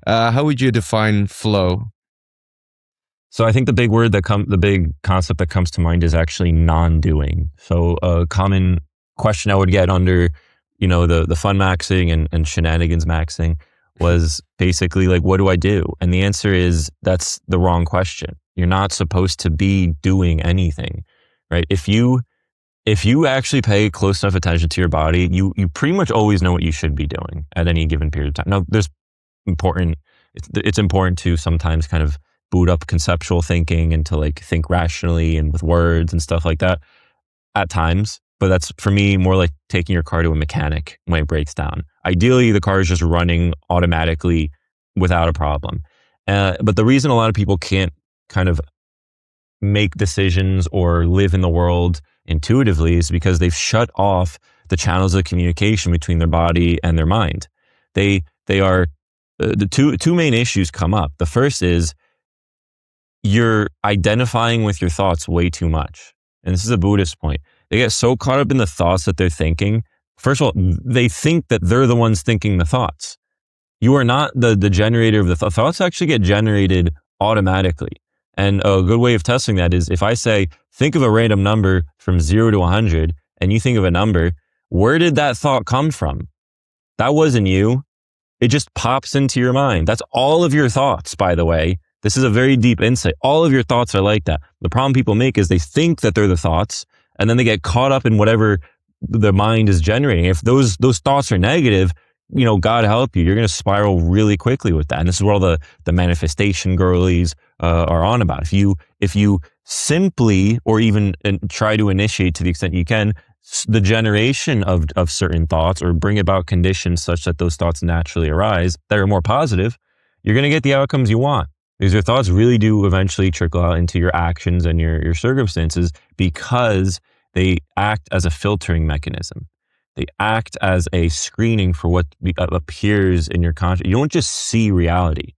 How would you define flow? So I think the big concept that comes to mind is actually non-doing. So a common question I would get under, the fun maxing and shenanigans maxing was basically like, what do I do? And the answer is that's the wrong question. You're not supposed to be doing anything, right? If you actually pay close enough attention to your body, you pretty much always know what you should be doing at any given period of time. Now, it's important to sometimes kind of boot up conceptual thinking and to like think rationally and with words and stuff like that at times. But that's for me more like taking your car to a mechanic when it breaks down. Ideally, the car is just running automatically without a problem. But the reason a lot of people can't kind of make decisions or live in the world intuitively is because they've shut off the channels of communication between their body and their mind. They are the two main issues come up. The first is you're identifying with your thoughts way too much. And this is a Buddhist point. They get so caught up in the thoughts that they're thinking. First of all, they think that they're the ones thinking the thoughts. You are not the generator of the thoughts. Thoughts actually get generated automatically. And a good way of testing that is if I say, think of a random number from 0 to 100, and you think of a number, where did that thought come from? That wasn't you. It just pops into your mind. That's all of your thoughts, by the way. This is a very deep insight. All of your thoughts are like that. The problem people make is they think that they're the thoughts, and then they get caught up in whatever the mind is generating. If those thoughts are negative, God help you, you're going to spiral really quickly with that. And this is where all the manifestation girlies are on about. If you simply, or even try to initiate to the extent you can, the generation of certain thoughts or bring about conditions such that those thoughts naturally arise that are more positive, you're going to get the outcomes you want. Because your thoughts really do eventually trickle out into your actions and your circumstances because they act as a filtering mechanism. They act as a screening for what appears in your conscious. You don't just see reality.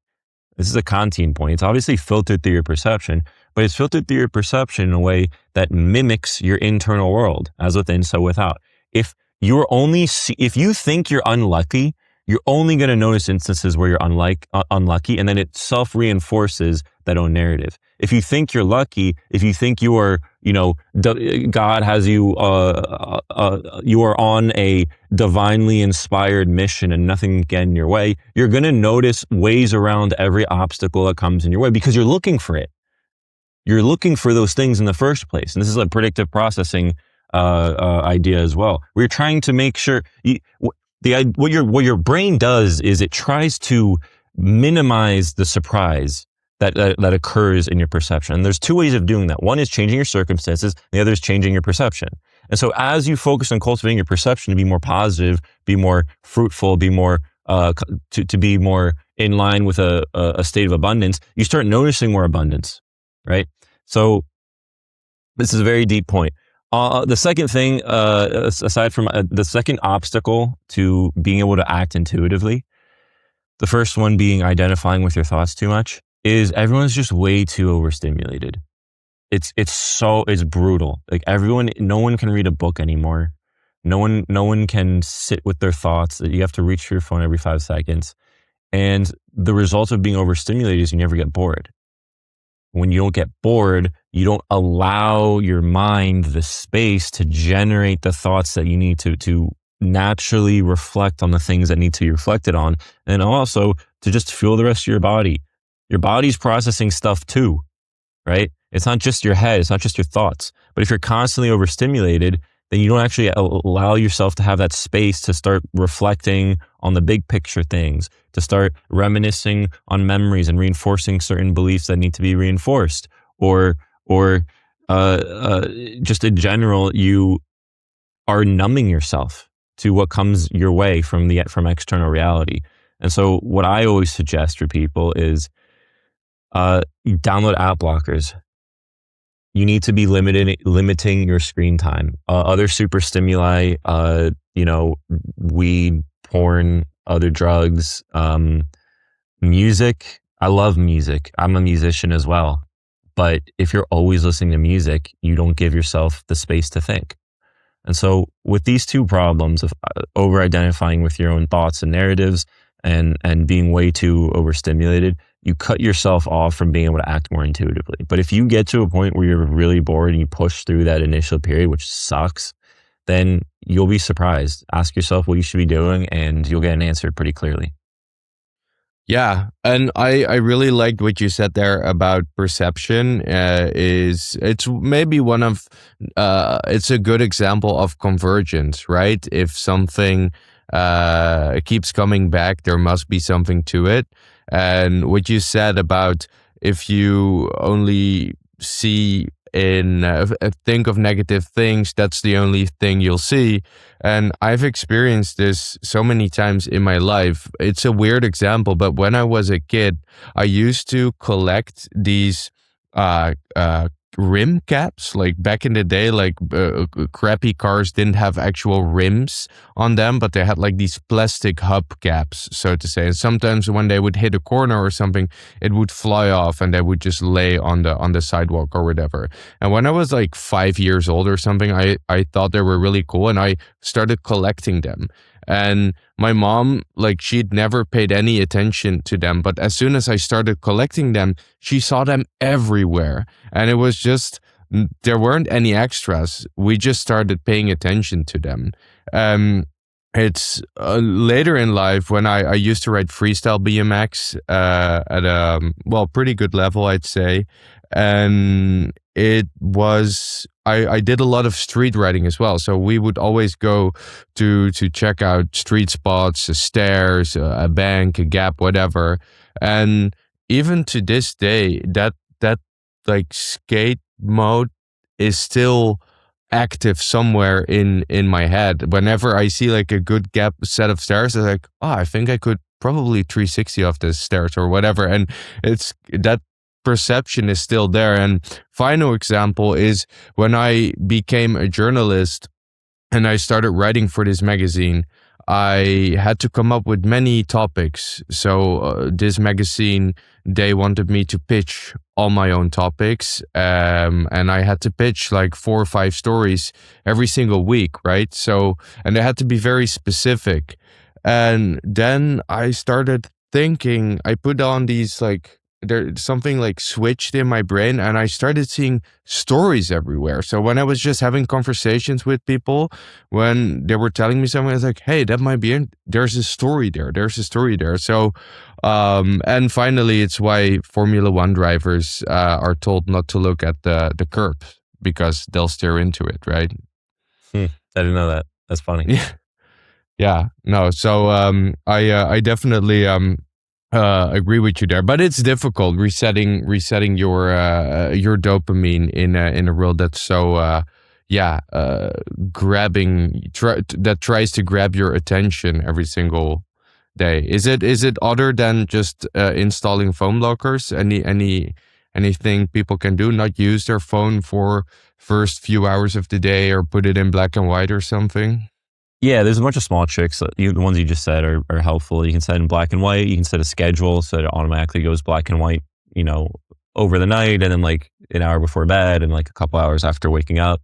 This is a Kantian point. It's obviously filtered through your perception, but it's filtered through your perception in a way that mimics your internal world, as within, so without. If you think you're unlucky, you're only going to notice instances where you're unlucky, and then it self-reinforces that own narrative. If you think you're lucky, if you think you are, God has you, you are on a divinely inspired mission and nothing can get in your way, you're going to notice ways around every obstacle that comes in your way because you're looking for it. You're looking for those things in the first place. And this is a predictive processing idea as well. We're trying to make sure what your brain does is it tries to minimize the surprise that occurs in your perception. And there's two ways of doing that. One is changing your circumstances, the other is changing your perception. And so as you focus on cultivating your perception to be more positive, be more fruitful, be more to be more in line with a state of abundance, you start noticing more abundance, right? So this is a very deep point. The second thing, aside from the second obstacle to being able to act intuitively, the first one being identifying with your thoughts too much, is everyone's just way too overstimulated. It's brutal. Like no one can read a book anymore. No one can sit with their thoughts. You have to reach for your phone every 5 seconds. And the result of being overstimulated is you never get bored. When you don't get bored, you don't allow your mind the space to generate the thoughts that you need to naturally reflect on the things that need to be reflected on, and also to just fuel the rest of your body. Your body's processing stuff too, right? It's not just your head, it's not just your thoughts. But if you're constantly overstimulated, then you don't actually allow yourself to have that space to start reflecting on the big picture things, to start reminiscing on memories and reinforcing certain beliefs that need to be reinforced, or just in general, you are numbing yourself to what comes your way from external reality. And so what I always suggest for people is you download app blockers. You need to be limiting your screen time. Other super stimuli, weed, porn, other drugs, music. I love music. I'm a musician as well. But if you're always listening to music, you don't give yourself the space to think. And so with these two problems of over-identifying with your own thoughts and narratives, and being way too overstimulated, you cut yourself off from being able to act more intuitively. But if you get to a point where you're really bored and you push through that initial period, which sucks, then you'll be surprised. Ask yourself what you should be doing and you'll get an answer pretty clearly. Yeah, and I really liked what you said there about perception. Is it's maybe one of it's a good example of convergence, right? If something keeps coming back, there must be something to it. And what you said about if you only see in think of negative things, that's the only thing you'll see. And I've experienced this so many times in my life. It's a weird example, but when I was a kid, I used to collect these uh, uh, rim caps. Like back in the day, like crappy cars didn't have actual rims on them, but they had like these plastic hubcaps, so to say. And sometimes when they would hit a corner or something, it would fly off and they would just lay on the sidewalk or whatever. And when I was like 5 years old or something, I thought they were really cool and I started collecting them. And my mom, like, she'd never paid any attention to them. But as soon as I started collecting them, she saw them everywhere. And it was just, there weren't any extras. We just started paying attention to them. Um, it's later in life when I used to ride freestyle BMX at a, well, pretty good level, I'd say. And it was, I did a lot of street riding as well. So we would always go to check out street spots, stairs, a bank, a gap, whatever. And even to this day, that like skate mode is still active somewhere in my head. Whenever I see like a good gap set of stairs, I'm like, oh, I think I could probably 360 off this stairs or whatever. And it's that perception is still there. And final example is when I became a journalist and I started writing for this magazine, I had to come up with many topics. So this magazine, they wanted me to pitch all my own topics, and I had to pitch like 4 or 5 stories every single week, right? So, and they had to be very specific. And then I started thinking, I put on these like, there something like switched in my brain and I started seeing stories everywhere. So when I was just having conversations with people, when they were telling me something, I was like, hey, that might be there's a story there. There's a story there. So and finally it's why Formula One drivers are told not to look at the curb because they'll steer into it, right? I didn't know that. That's funny. Yeah. Yeah, no. So I definitely agree with you there, but it's difficult resetting your dopamine in a world that's so that tries to grab your attention every single day. Is it other than just installing phone blockers? Anything people can do? Not use their phone for first few hours of the day, or put it in black and white or something? Yeah, there's a bunch of small tricks. The ones you just said are helpful. You can set in black and white. You can set a schedule so that it automatically goes black and white, over the night and then like an hour before bed and like a couple hours after waking up.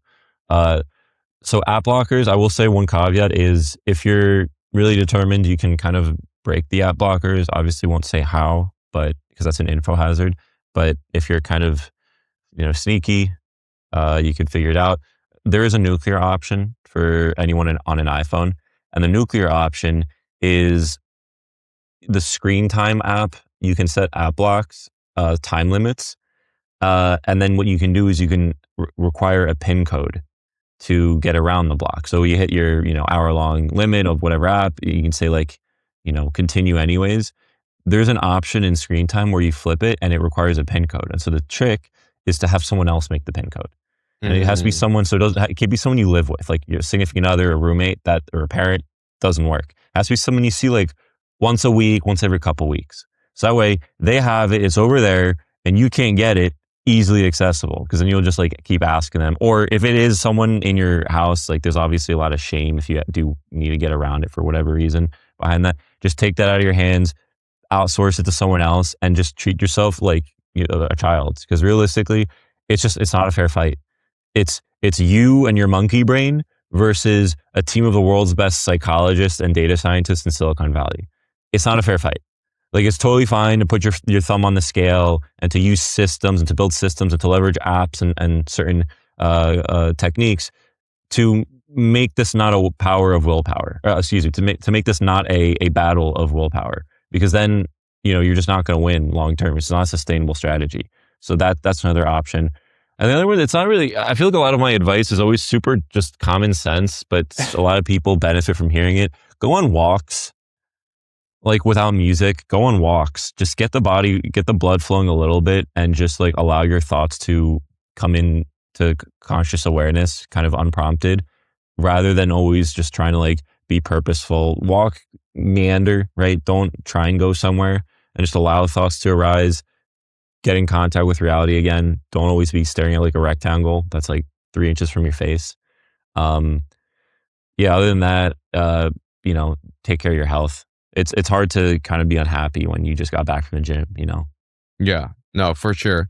So app blockers, I will say one caveat is if you're really determined, you can kind of break the app blockers. Obviously won't say how, but because that's an info hazard. But if you're kind of, sneaky, you can figure it out. There is a nuclear option for anyone on an iPhone. And the nuclear option is the screen time app. You can set app blocks, time limits. And then what you can do is you can require a PIN code to get around the block. So you hit your, hour-long limit of whatever app, you can say like, continue anyways. There's an option in screen time where you flip it and it requires a PIN code. And so the trick is to have someone else make the PIN code. And it has to be someone, so it can't be someone you live with, like your significant other, a roommate, or a parent. Doesn't work. It has to be someone you see like once a week, once every couple weeks. So that way they have it, it's over there, and you can't get it easily accessible, because then you'll just like keep asking them. Or if it is someone in your house, like there's obviously a lot of shame if you do need to get around it for whatever reason behind that. Just take that out of your hands, outsource it to someone else, and just treat yourself like a child. Because realistically, it's not a fair fight. It's you and your monkey brain versus a team of the world's best psychologists and data scientists in Silicon Valley. it's not a fair fight. Like, it's totally fine to put your thumb on the scale and to use systems and to build systems and to leverage apps and certain techniques to make this not a power of willpower. Excuse me, to make this not a battle of willpower, because then you're just not going to win long term. It's not a sustainable strategy. So that's another option. And the other one, it's not really. I feel like a lot of my advice is always super just common sense, but a lot of people benefit from hearing it. Go on walks, like without music. Go on walks. Just get the blood flowing a little bit, and just like allow your thoughts to come in to conscious awareness, kind of unprompted, rather than always just trying to like be purposeful. Walk, meander, right? Don't try and go somewhere, and just allow thoughts to arise. Get in contact with reality again. Don't always be staring at like a rectangle that's like 3 inches from your face. Um, yeah, other than that, take care of your health. It's hard to kind of be unhappy when you just got back from the gym. Yeah, no, for sure.